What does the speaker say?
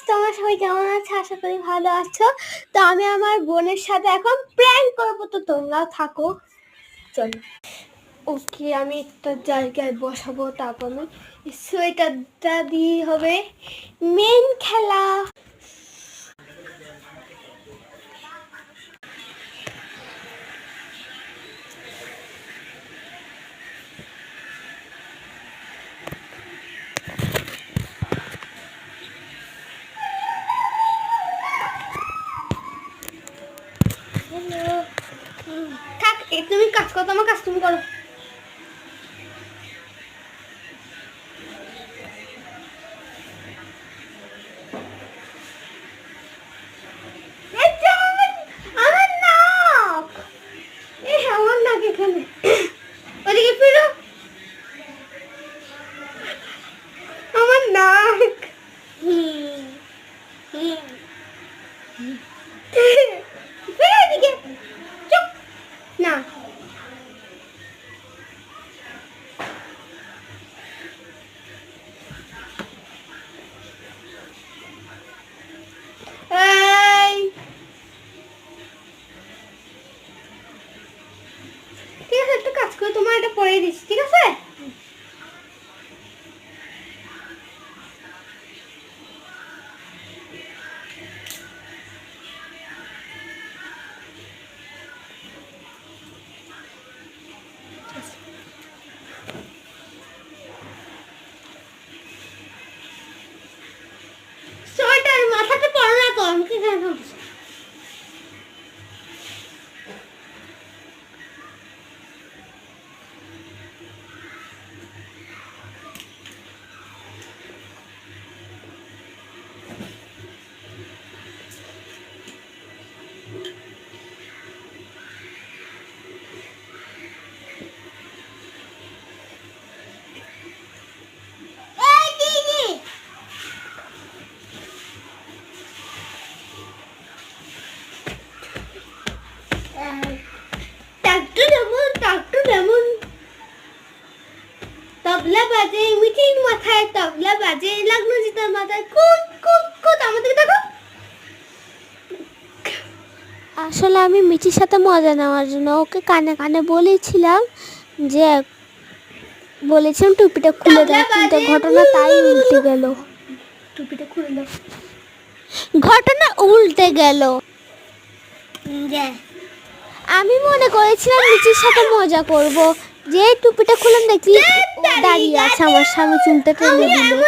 তোমরা সবাই কেমন আছো? আশা করি ভালো আছো। তো আমি আমার বোনের সাথে এখন প্র্যাঙ্ক করবো, তো তোমরাও থাকো। চলো। ওকে, আমি একটা জায়গায় বসাবো, তারপর আমি সোয়েটারটা দিয়ে হবে মেন খেলা। থাক, তুমি কাজ করো, তোমার কাজ তুমি করো। আমার নাক, আমার নাক এখানে। ওদিকে ফিরো, আমার নাক। ফিরো এদিকে, চুপ না। ঠিক আছে, একটা কাজ করে তোমার এটা পরে দিচ্ছি, ঠিক আছে? সোয়েটার মাথাতে পড়ো না তো, আমাকে কেন? তবলা বাজে মিটির মাথায়, তবলা বাজে লাগলো জিতার মাথায়, কুট কুট কুট। আমাদের দেখো, আসলে আমি মিচির সাথে মজা নেওয়ার জন্য ওকে কানে কানে বলেছিলাম টুপিটা খুলে দাও, কিন্তু ঘটনা তাই উল্টে গেল। টুপিটা খুলে দাও, ঘটনা উল্টে গেল। আমি মনে করেছিলাম মিচির সাথে মজা করব, যে টুপিটা খুললাম দেখি দাঁড়িয়ে আছে আমার সামনে, চুলটা টেনে দিল।